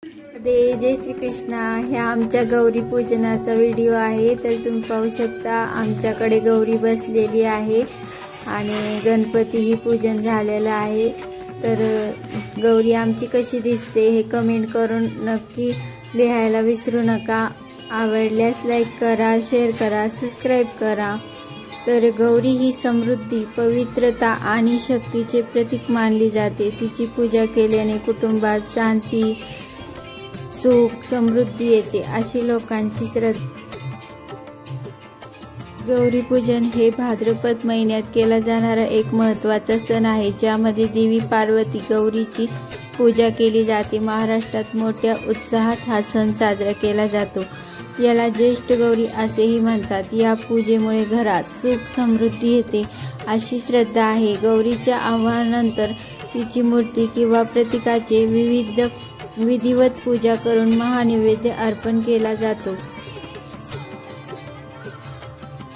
जय श्री कृष्ण। ह्या आमच्या गौरी पूजनाचा व्हिडिओ आहे। तर तुम्ही पाहू शकता आमच्याकडे गौरी बसलेली आहे आणि गणपतीही पूजन झालेलं आहे। तर गौरी आमची कशी दिसते हे कमेंट करून नक्की लिहायला विसरू नका। आवडल्यास लाईक करा, शेअर करा, सबस्क्राइब करा। तर गौरी ही समृद्धी, पवित्रता आणि शक्तीचे प्रतीक मानली जाते। तिची पूजा केल्याने कुटुंबात शांती, सुख, समृद्धी येते अशी लोकांची श्रद्धा। गौरी पूजन हे भाद्रपद महिन्यात केला जाणारा एक महत्त्वाचा सण आहे, ज्यामध्ये देवी पार्वती गौरीची पूजा केली जाते। महाराष्ट्रात मोठ्या उत्साहात हा सण साजरा केला जातो। याला ज्येष्ठ गौरी असेही म्हणतात। या पूजेमुळे घरात सुख, समृद्धी येते अशी श्रद्धा आहे। गौरीच्या आवाहनानंतर तिची मूर्ती किंवा प्रतीकाचे विधिवत पूजा करून महानैवेद्य अर्पण केला जातो।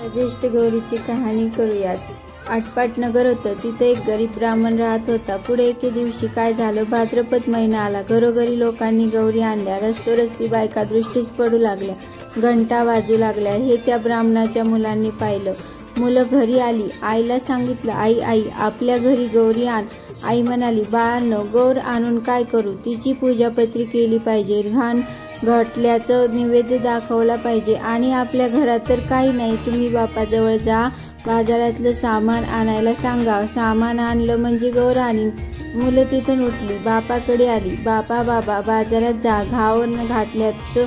ज्येष्ठ गौरीची कहाणी करूयात। आटपाट नगर होतं, तिथे एक गरीब ब्राह्मण राहत होता। पुढे एके दिवशी काय झालं, भाद्रपद महिना आला। घरोघरी लोकांनी गौरी आणल्या, रस्त्यावरती बायका दृष्टीस पडू लागल्या, घंटा वाजू लागल्या। हे त्या ब्राह्मणाच्या मुलांनी पाहिलं। मुलं घरी आली, आईला सांगितलं, आई आई आपल्या घरी गौरी आण। आई म्हणाली, बाळांनो, गौर आणून काय करू, तिची पूजापत्री केली पाहिजे, घाण घाटल्याचं नैवेद्य दाखवला पाहिजे आणि आपल्या घरात तर काही नाही। तुम्ही बापाजवळ जा, बाजारातलं सामान आणायला सांगा, सामान आणलं म्हणजे गौर आणीन। मुलं तिथून उठली, बापाकडे आली, बाबा बाजारात जा, घाटल्याचं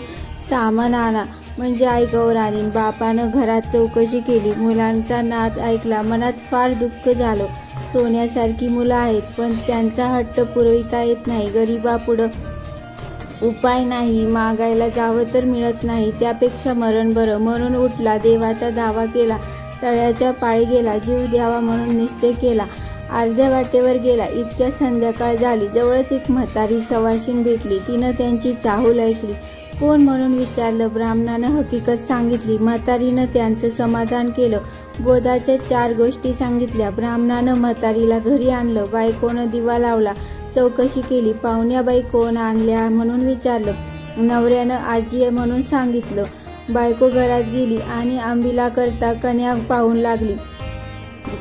सामान आणा म्हणजे आई गौर आणीन। बापानं घरात चौकशी केली, मुलांचा नाद ऐकला, मनात फार दुःख झालं। सोन्यासारखी मुलं आहेत, पण त्यांचा हट्ट पुरविता येत नाही। गरिबापुढं उपाय नाही, मागायला जावं तर मिळत नाही, त्यापेक्षा मरण बरं। म्हणून उठला, देवाचा दावा केला, तळ्याच्या पाळी गेला, जीव द्यावा म्हणून निश्चय केला। अर्ध्या वाटेवर गेला, इतक्या संध्याकाळ झाली। जवळच एक म्हातारी सवाशीण भेटली, तिनं त्यांची चाहूल ऐकली। कोण म्हणून विचारलं, ब्राह्मणानं हकीकत सांगितली। म्हातारीनं त्यांचं समाधान केलं, गोदाच्या 4 गोष्टी सांगितल्या। ब्राह्मणानं म्हातारीला घरी आणलं, बायकोनं दिवा लावला, चौकशी केली, पाहुण्याबाई कोण आणल्या म्हणून विचारलं, नवऱ्यानं आजी म्हणून सांगितलं। बायको घरात गेली आणि आंबिला करता कन्या पाहून लागली।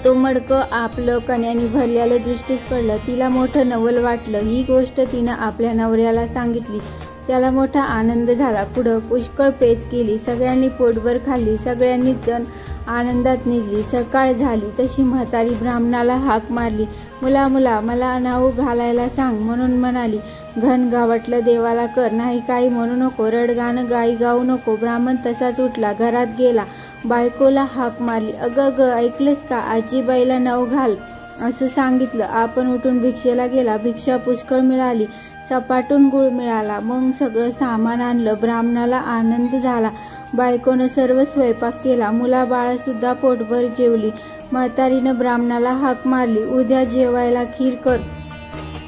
तो मडकं आपलं कण्याने भरलेलं दृष्टीस पडलं, तिला मोठं नवल वाटलं। ही गोष्ट तिनं आपल्या नवऱ्याला सांगितली, त्याला मोठा आनंद झाला। पुढं पुष्कळ पेच केली, सगळ्यांनी पोटभर खाल्ली, सगळ्यांनीच जण आनंदात निजली। सकाळ झाली तशी म्हातारी ब्राह्मणाला हाक मारली, मुला मला नाऊ घालायला सांग म्हणून म्हणाली। घन गावटलं देवाला कर, नाही काही म्हणू नको, रडगाणं गाई गाऊ नको। ब्राह्मण तसाच उठला, घरात गेला, बायकोला हाक मारली, अगं ऐकलंस का, आजीबाईला नाऊ घाल असं सांगितलं। आपण उठून भिक्षेला गेला, भिक्षा पुष्कळ मिळाली, सपाटून गुळ मिळाला। मग सगळं सामान आणलं, ब्राह्मणाला आनंद झाला। बायकोनं सर्व स्वयंपाक केला, मुला बाळा सुद्धा पोटभर जेवली। म्हातारीनं ब्राह्मणाला हाक मारली, उद्या जेवायला खीर कर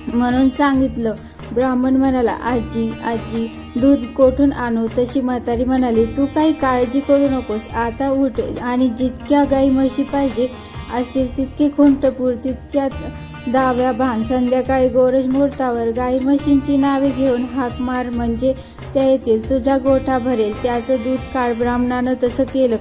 म्हणून सांगितलं। ब्राह्मण म्हणाला, आजी दूध कोठून आणू। तशी म्हातारी म्हणाली, तू काही काळजी करू नकोस, आता उठ आणि जितक्या गाई म्हशी पाहिजे असतील तितके खुंटपूर, तितक्यात दाव्या बांध। संध्याकाळी गोरज मुहूर्तावर गाई म्हशींची नावे घेऊन हाक मार म्हणजे त्या येतील, तुझा गोठा भरेल, त्याचं दूध काढ। ब्राह्मणानं तसं केलं,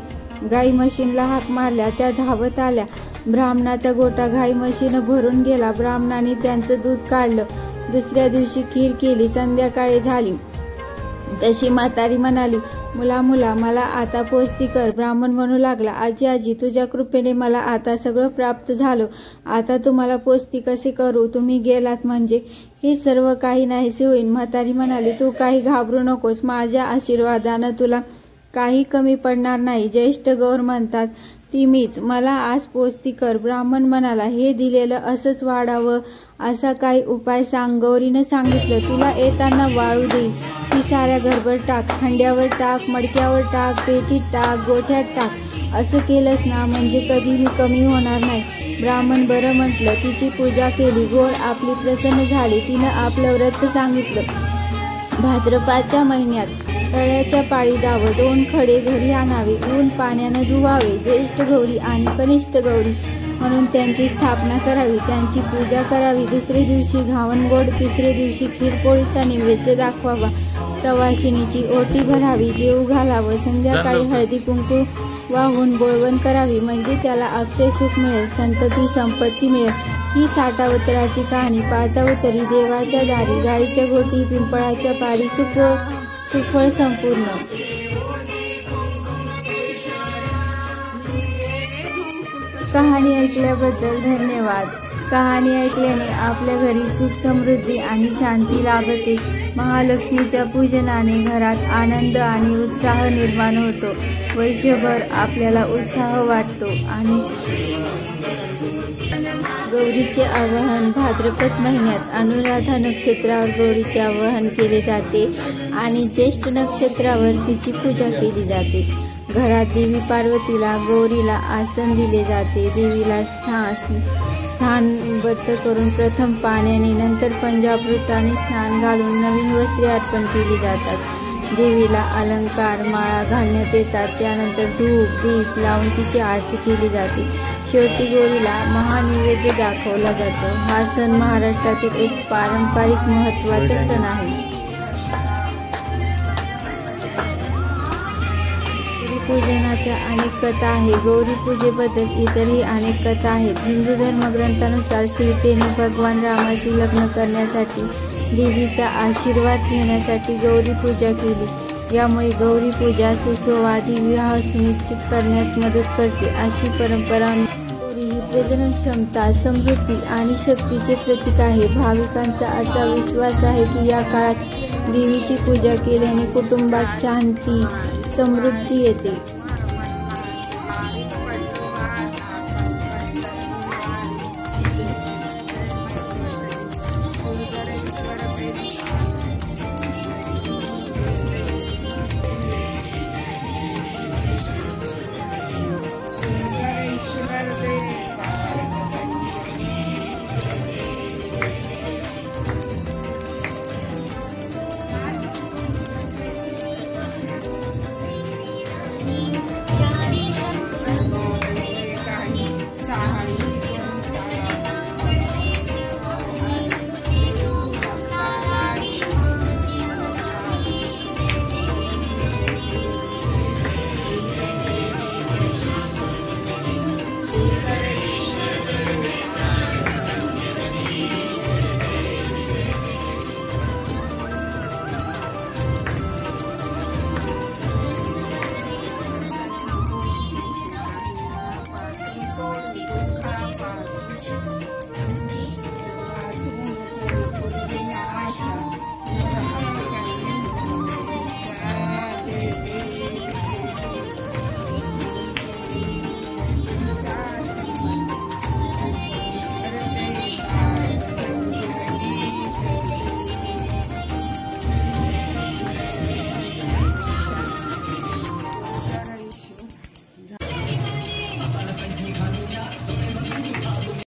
गाई म्हशींना हाक मारल्या, त्या धावत आल्या। ब्राह्मणाचा गोठा गाई म्हशीनं भरून गेला, ब्राह्मणाने त्यांचं दूध काढलं। दुसऱ्या दिवशी खीर केली, संध्याकाळी झाली तशी म्हातारी म्हणाली, मुला मला आता पोस्ती कर। ब्राह्मण म्हणू लागला, आजी तुझ्या कृपेने मला आता सगळं प्राप्त झालं, आता तुम्हाला पोस्ती कसे करू, तुम्ही गेलात म्हणजे हे सर्व काही नाहीसे होईल। म्हातारी म्हणाली, तू काही घाबरू नकोस, माझ्या आशीर्वादानं तुला काही कमी पडणार नाही। ज्येष्ठ गौर म्हणतात ती मीच, मला आज पोस्ती कर। ब्राह्मण म्हणाला, हे दिलेलं असंच वाढावं असा काही उपाय सांग। गौरीनं सांगितलं, तुला येताना वाळू देईल, ती साऱ्या घरभर टाक, हंड्यावर टाक, मडक्यावर टाक, पेटीत टाक, गोठ्यात टाक। असं केलंस ना म्हणजे कधी मी कमी होणार नाही। ब्राह्मण बरं म्हटलं, तिची पूजा केली, गौर आपली प्रसन्न झाली। तिनं आपलं व्रत सांगितलं, भाद्रपदाच्या महिन्यात तळ्याच्या पाळी जावं, 2 खडे घरी आणावे, ऊन पाण्यानं धुवावे। ज्येष्ठ गौरी आणि कनिष्ठ गौरी म्हणून त्यांची स्थापना करावी, त्यांची पूजा करावी. दुसरे दिवशी घावणगोड, तिसरे दिवशी खीरपोळीचा नैवेद्य दाखवावा, सवाशिणीची ओटी भरावी, जेवू घालावं. संध्याकाळी हळदी कुंकू वाहून बोळवण करावी, म्हणजे त्याला अक्षय सुख मिळेल, संतती संपत्ती मिळेल. ही 60 अवताराची कहाणी. 5 अवतारी देवाच्या दारी, गाईच्या गोठी, पिंपळाच्या पारी, सुफळ संपूर्ण. कहाणी ऐकल्याबद्दल धन्यवाद. कहाणी ऐकल्याने आपल्या घरी सुख, समृद्धी आणि शांती लाभते. महालक्ष्मीच्या पूजनाने घरात आनंद आणि उत्साह निर्माण होतो. वर्षभर आपल्याला उत्साह वाटतो. आणि गौरीचे आवाहन भाद्रपद महिन्यात अनुराधा नक्षत्रावर गौरीचे आवाहन केले जाते आणि ज्येष्ठ नक्षत्रावर तिची पूजा केली जाते. घरात देवी पार्वतीला, गौरीला आसन दिले जाते. देवीला स्थानबद्ध करून प्रथम पाण्याने, नंतर पंचामृताने स्नान घालून नवीन वस्त्रे अर्पण केली जातात. देवीला अलंकार, माळा घालण्यात येतात. त्यानंतर धूप दीप लावून तिची आरती केली जाते. शेवटी गौरीला महानैवेद्य दाखवला जातो. हा सण महाराष्ट्रातील एक पारंपरिक महत्त्वाचा सण आहे. पूजनाच्या अनेक कथा आहेत. गौरी पूजेबद्दल इतरही अनेक कथा आहेत. हिंदू धर्मग्रंथानुसार सीतेने भगवान रामाशी लग्न करण्यासाठी देवीचा आशीर्वाद घेण्यासाठी गौरी पूजा केली. यामुळे गौरी पूजा सुसंवादी विवाह सुनिश्चित करण्यास मदत करते, अशी परंपरा. गौरी ही प्रजनन क्षमता, समृद्धी आणि शक्तीचे प्रतीक आहे. भाविकांचा असा विश्वास आहे की या काळात देवीची पूजा केल्याने कुटुंबात शांती, समृद्धी येते.